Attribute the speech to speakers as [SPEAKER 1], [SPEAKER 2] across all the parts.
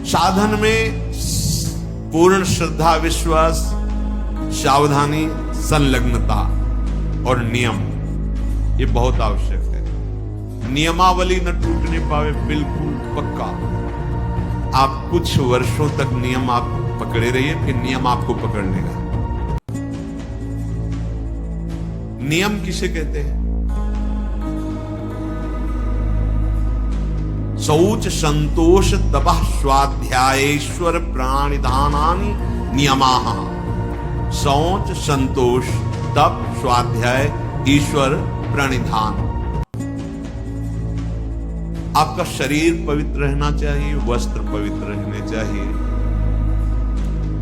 [SPEAKER 1] साधन में पूर्ण श्रद्धा, विश्वास, सावधानी, संलग्नता और नियम, ये बहुत आवश्यक है। नियमावली न टूटने पावे, बिल्कुल पक्का। आप कुछ वर्षों तक नियम आप पकड़े रहिए, फिर नियम आपको पकड़ लेगा। नियम किसे कहते हैं? शौच, संतोष, तपः, स्वाध्यायेश्वर प्राणिधानानि नियमाः। शौच, संतोष, तप, स्वाध्याय, ईश्वर, प्रणिधान। आपका शरीर पवित्र रहना चाहिए, वस्त्र पवित्र रहने चाहिए।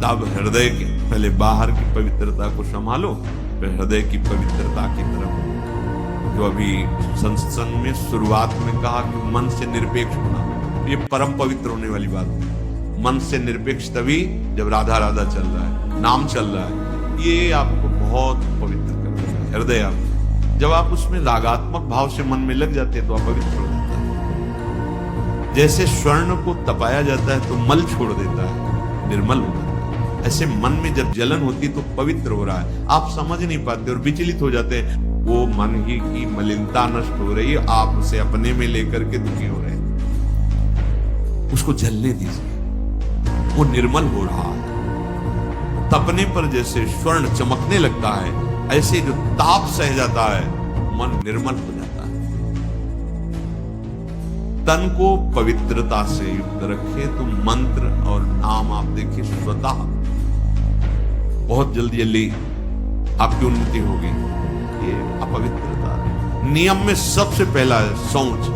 [SPEAKER 1] तब हृदय के पहले बाहर की पवित्रता को संभालो, फिर हृदय की पवित्रता की तरफ। जो अभी सत्संग में शुरुआत में कहा कि मन से निरपेक्ष होना, ये परम पवित्र होने वाली बात है। मन से निरपेक्ष तभी जब राधा राधा चल रहा है, नाम चल रहा है, ये आपको बहुत पवित्र कर देगा हृदय। आप जब आप उसमें रागात्मक भाव से मन में लग जाते हैं तो आप पवित्र हो जाता है। जैसे स्वर्ण को तपाया जाता है तो मल छोड़ देता है, निर्मल हो जाता है, ऐसे मन में जब जलन होती तो पवित्र हो रहा है। आप समझ नहीं पाते और विचलित हो जाते हैं। वो मन ही की मलिनता नष्ट हो रही है, आप उसे अपने में लेकर के दुखी हो रहे हैं। उसको जलने दीजिए, वो निर्मल हो रहा है। तपने पर जैसे स्वर्ण चमकने लगता है, ऐसे जो ताप सह जाता है, मन निर्मल हो जाता है। तन को पवित्रता से युक्त रखे तो मंत्र और नाम आप देखिए स्वतः बहुत जल्दी जल्दी आपकी उन्नति होगी। ये अपवित्रता। नियम में सबसे पहला है शौच,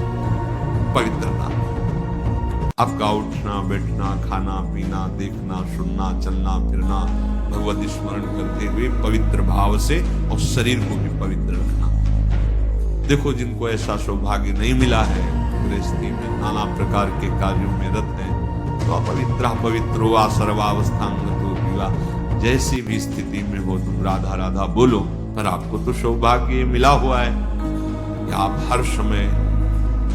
[SPEAKER 1] पवित्रता। आपका उठना, बैठना, खाना, पीना, देखना, सुनना, चलना, फिरना, भगवत स्मरण करते हुए पवित्र भाव से, और शरीर को भी पवित्र रखना। देखो, जिनको ऐसा सौभाग्य नहीं मिला है, गृहस्थी में नाना प्रकार के कार्यों में रत है, तो अपवित्र हुआ सर्वावस्थांगतो विवा। जैसी भी स्थिति में हो तुम राधा राधा बोलो, पर आपको तो सौभाग्य मिला हुआ है कि आप हर समय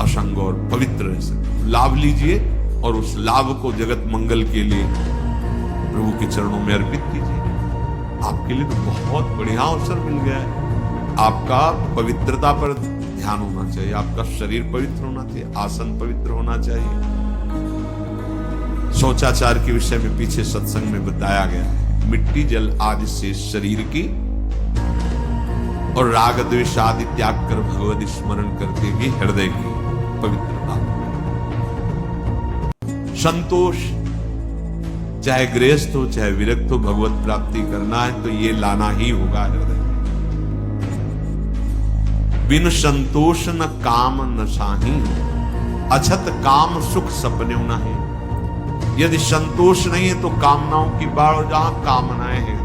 [SPEAKER 1] असंग और पवित्र रह सकते। लाभ लीजिए और उस लाभ को जगत मंगल के लिए प्रभु के चरणों में अर्पित कीजिए। आपके लिए तो बहुत बढ़िया अवसर मिल गया है। आपका पवित्रता पर ध्यान होना चाहिए, आपका शरीर पवित्र होना चाहिए, आसन पवित्र होना चाहिए। शौचाचार के विषय में पीछे सत्संग में बताया गया है। मिट्टी जल आदि से शरीर की और राग द्वेष आदि त्याग कर भगवत स्मरण करते हुए हृदय की पवित्रता। संतोष, चाहे गृहस्थ हो चाहे विरक्त हो, भगवत प्राप्ति करना है तो ये लाना ही होगा हृदय में। बिन संतोष न काम न साही, अछत काम सुख सपने नहीं। यदि संतोष नहीं है तो कामनाओं की बाढ़, जहां कामनाएं हैं।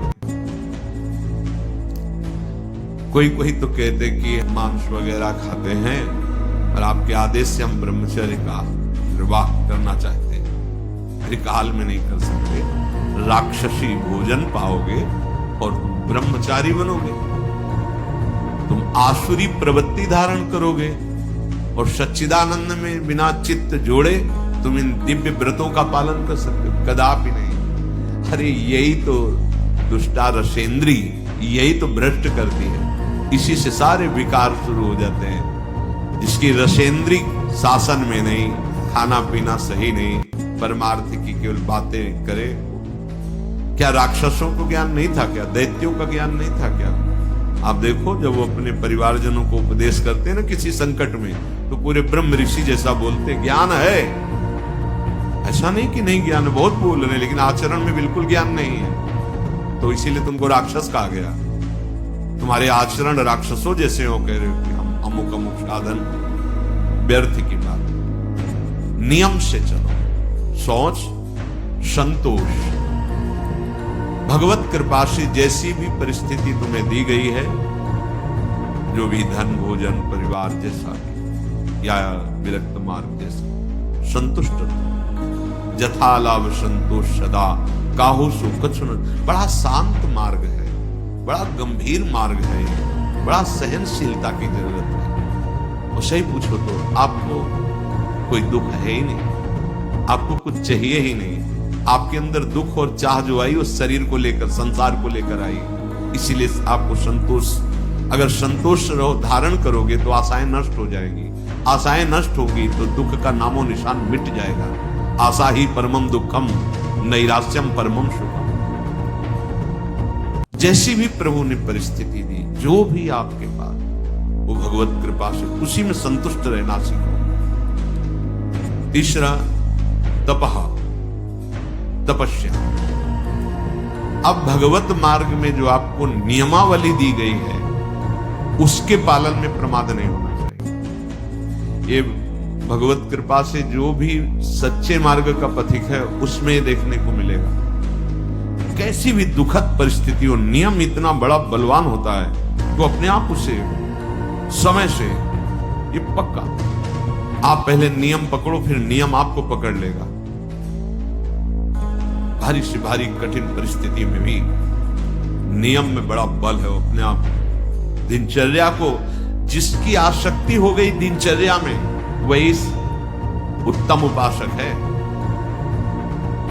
[SPEAKER 1] कोई कोई तो कहते कि मांस वगैरह खाते हैं और आपके आदेश से हम ब्रह्मचर्य का निर्वाह करना चाहते हैं। त्रिकाल में नहीं कर सकते। राक्षसी भोजन पाओगे और तुम ब्रह्मचारी बनोगे। तुम आसुरी प्रवृत्ति धारण करोगे और सच्चिदानंद में बिना चित्त जोड़े तुम इन दिव्य व्रतों का पालन कर सकते हो? कदापि नहीं। अरे यही तो दुष्टा रसेंद्री, यही तो भ्रष्ट करती है। इसी से सारे विकार शुरू हो जाते हैं। जिसकी रसेंद्री शासन में नहीं, खाना पीना सही नहीं, परमार्थ की केवल बातें करे। क्या राक्षसों को ज्ञान नहीं था क्या? दैत्यों का ज्ञान नहीं था क्या? आप देखो, जब वो अपने परिवारजनों को उपदेश करते हैं ना किसी संकट में, तो पूरे ब्रह्म ऋषि जैसा बोलते, ज्ञान है। ऐसा नहीं कि नहीं ज्ञान, बहुत बोल रहे हैं, लेकिन आचरण में बिल्कुल ज्ञान नहीं है। तो इसीलिए तुमको राक्षस कहा गया। तुम्हारे आचरण राक्षसों जैसे हो, कह रहे हो कि हम अमुक अमुक साधन, व्यर्थ की बात। नियम से चलो। शौच, संतोष, भगवत कृपा से जैसी भी परिस्थिति तुम्हें दी गई है, जो भी धन, भोजन, परिवार जैसा या विरक्त मार्ग जैसा, संतुष्ट रहो। जथा लाभ संतोष सदा काहू सो कछु न। बड़ा शांत मार्ग है, बड़ा गंभीर मार्ग है, बड़ा सहनशीलता की जरूरत है। और सही पूछो तो आपको कोई दुख है ही नहीं। आपको कुछ चाहिए ही नहीं। आपके अंदर दुख और चाह जो आई वो शरीर को लेकर, संसार को लेकर आई। इसीलिए आपको संतोष, अगर संतोष धारण करोगे तो आशाएं नष्ट हो जाएंगी। आशाएं नष्ट होगी तो दुख का नामो निशान मिट जाएगा। आशा ही परमम दुखम, नैराश्यम परमम सुखम। जैसी भी प्रभु ने परिस्थिति दी, जो भी आपके पास, वो भगवत कृपा से उसी में संतुष्ट रहना सीखो। तीसरा, तपः, तपस्या। अब भगवत मार्ग में जो आपको नियमावली दी गई है उसके पालन में प्रमाद नहीं होना चाहिए। ये भगवत कृपा से जो भी सच्चे मार्ग का पथिक है उसमें ये देखने को मिलेगा। कैसी भी दुखद परिस्थिति हो, नियम इतना बड़ा बलवान होता है तो अपने आप उसे समय से, ये पक्का, आप पहले नियम पकड़ो फिर नियम आपको पकड़ लेगा। भारी से भारी कठिन परिस्थिति में भी नियम में बड़ा बल है। अपने आप दिनचर्या को, जिसकी आसक्ति हो गई दिनचर्या में वही उत्तम उपासक है।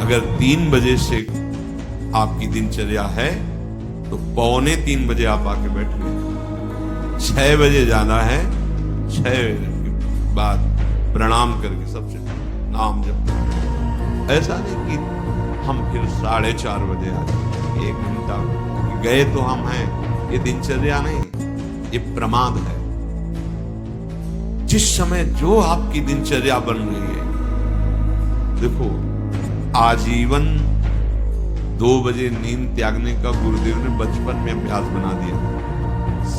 [SPEAKER 1] अगर 3 बजे से आपकी दिनचर्या है तो 2:45 बजे आप आके बैठ गए। 6 बजे जाना है, 6 के बाद प्रणाम करके सबसे नाम जप। ऐसा नहीं कि हम फिर 4:30 बजे आ जाए, 1 घंटा गए तो हम हैं। ये दिनचर्या नहीं, ये प्रमाद है। जिस समय जो आपकी दिनचर्या बन रही है, देखो आजीवन 2 बजे नींद त्यागने का गुरुदेव ने बचपन में अभ्यास बना दिया।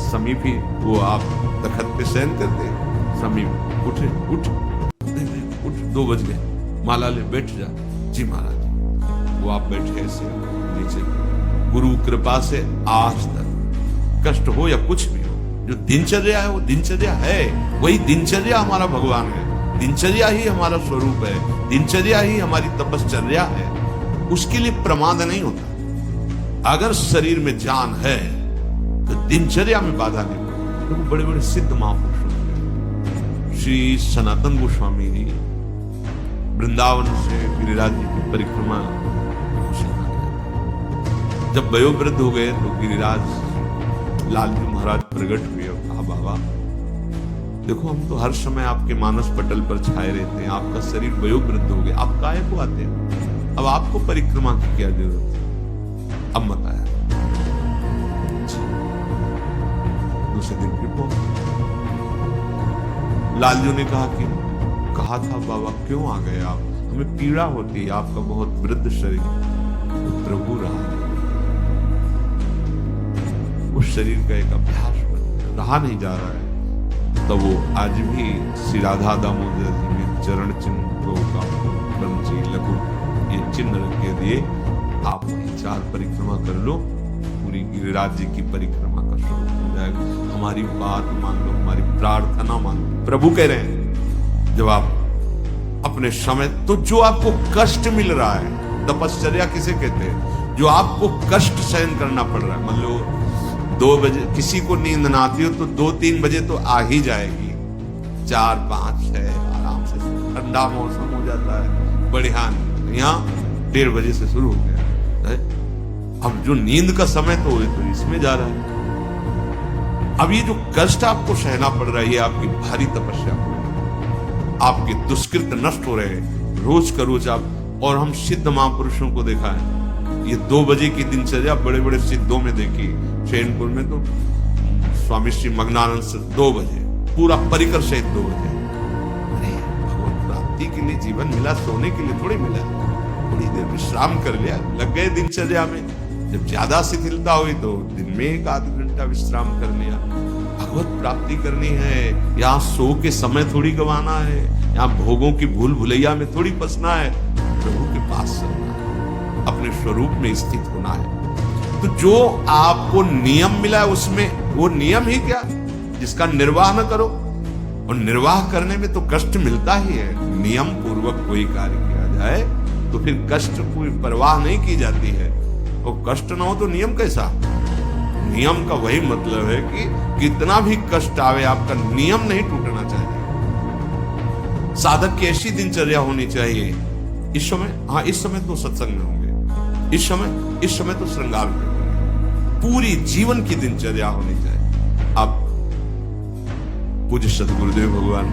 [SPEAKER 1] समीप ही वो आप तखत पे शयन करते, समीप उठे, उठ 2 बज गए, माला ले बैठ जा। जी महाराज। वो आप बैठे ऐसे नीचे। गुरु कृपा से आज तक कष्ट हो या कुछ भी हो, जो दिनचर्या है वो दिनचर्या है। वही दिनचर्या हमारा भगवान है, दिनचर्या ही हमारा स्वरूप है, दिनचर्या ही हमारी तपश्चर्या है। उसके लिए प्रमाद नहीं होता। अगर शरीर में जान है तो दिनचर्या में बाधा नहीं होती। तो बड़े बड़े सिद्ध महापुरुष, श्री सनातन गोस्वामी जी वृंदावन से गिरिराज जी की परिक्रमा, जब वयोवृद्ध हो गए तो गिरिराज लालजी महाराज प्रकट हुए और कहा, बाबा देखो हम तो हर समय आपके मानस पटल पर छाए रहते हैं, आपका शरीर वयोवृद्ध हो गया, आप काहे को आते हैं? अब आपको परिक्रमा की क्या जरूरत है? अब मत आया। दूसरे दिन फिर लालजू ने कहा था बाबा क्यों आ गए आप? हमें पीड़ा होती है, आपका बहुत वृद्ध शरीर। तो प्रभु उस शरीर का एक अभ्यास रहा नहीं जा रहा है। तो वो आज भी श्री राधा दामोदर जी में चरण चिन्ह का ब्रह्मजी लघु ये चिन्ह रख के दिए, आप वही 4 परिक्रमा कर लो, पूरी गिरिराज जी की परिक्रमा का स्वरूप हो जाएगा। हमारी बात मान लो, हमारी प्रार्थना मान लो। प्रभु कह रहे हैं जब आप अपने समय, तो जो आपको कष्ट मिल रहा है, तपश्चर्या किसे कहते हैं? जो आपको कष्ट सहन करना पड़ रहा है। मान लो 2 बजे किसी को नींद ना आती हो तो 2-3 बजे तो आ ही जाएगी। 4, 5, 6 आराम से, ठंडा मौसम हो जाता है, बढ़िया। यहाँ 1:30 बजे से शुरू हो गया। अब जो नींद का समय तो इसमें जा रहा है। अब ये जो कष्ट आपको सहना पड़ रहा है, ये आपकी भारी तपस्या हो रही है, आपके दुष्कृत नष्ट हो रहे हैं रोज का रोज आप। और हम सिद्ध महापुरुषों को देखा है, ये 2 बजे की दिनचर्या बड़े बड़े सिद्धों में देखी। चैनपुर में तो स्वामी श्री मग्नानंद से 2 बजे पूरा परिकर सहित 2 बजे। अरे भगवत प्राप्ति के लिए जीवन मिला, सोने के लिए थोड़ी मिला। थोड़ी देर विश्राम कर लिया, लग गए दिनचर्या में। जब ज्यादा शिथिलता हुई तो दिन में 1-8 घंटा विश्राम कर लिया। भगवत प्राप्ति करनी है, यहाँ सो के समय थोड़ी गंवाना है, यहाँ भोगों की भूल भुलैया में थोड़ी फंसना है। प्रभु के पास चलना है, अपने स्वरूप में स्थित होना है। तो जो आपको नियम मिला है उसमें, वो नियम ही क्या जिसका निर्वाह न करो। और निर्वाह करने में तो कष्ट मिलता ही है। नियम पूर्वक कोई कार्य किया जाए तो फिर कष्ट कोई परवाह नहीं की जाती है। और कष्ट ना हो तो नियम कैसा? नियम का वही मतलब है कि कितना भी कष्ट आवे, आपका नियम नहीं टूटना चाहिए। साधक की ऐसी दिनचर्या होनी चाहिए इस समय, हाँ इस समय तो सत्संग में होंगे, इस समय तो श्रृंगार में होंगे। पूरी जीवन की दिनचर्या होनी चाहिए। अब पूज्य सदगुरुदेव भगवान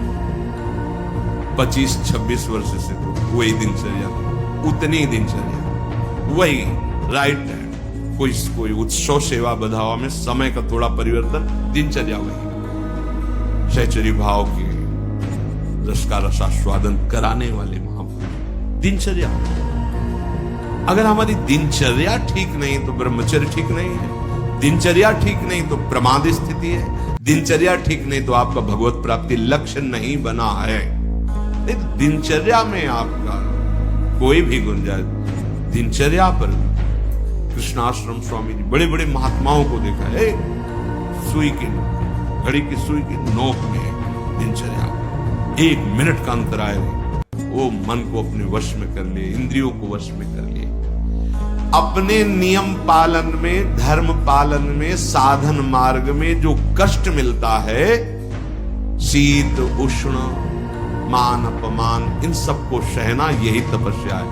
[SPEAKER 1] 25-26 वर्ष से तो वही दिनचर्या, उतनी दिनचर्या, वही राइट है। कोई उत्सव सेवा बधावा में समय का थोड़ा परिवर्तन, दिनचर्या वही। सहचरी भाव के रस का रसास्वादन कराने वाले महापुरुष, दिनचर्या। अगर हमारी दिनचर्या ठीक नहीं तो ब्रह्मचर्य ठीक नहीं है, दिनचर्या ठीक नहीं तो प्रमाद स्थिति है, दिनचर्या ठीक नहीं तो आपका भगवत प्राप्ति लक्ष्य नहीं बना है। दिनचर्या में आपका कोई भी गुंजाइश, दिनचर्या पर कृष्णाश्रम स्वामी जी बड़े बड़े महात्माओं को देखा है, सुई की घड़ी की सुई की नोक में दिनचर्या, 1 मिनट का अंतराय वो मन को अपने वश में कर ले, इंद्रियों को वश में कर ले। अपने नियम पालन में, धर्म पालन में, साधन मार्ग में जो कष्ट मिलता है, शीत उष्ण मान अपमान, इन सबको सहना, यही तपस्या है।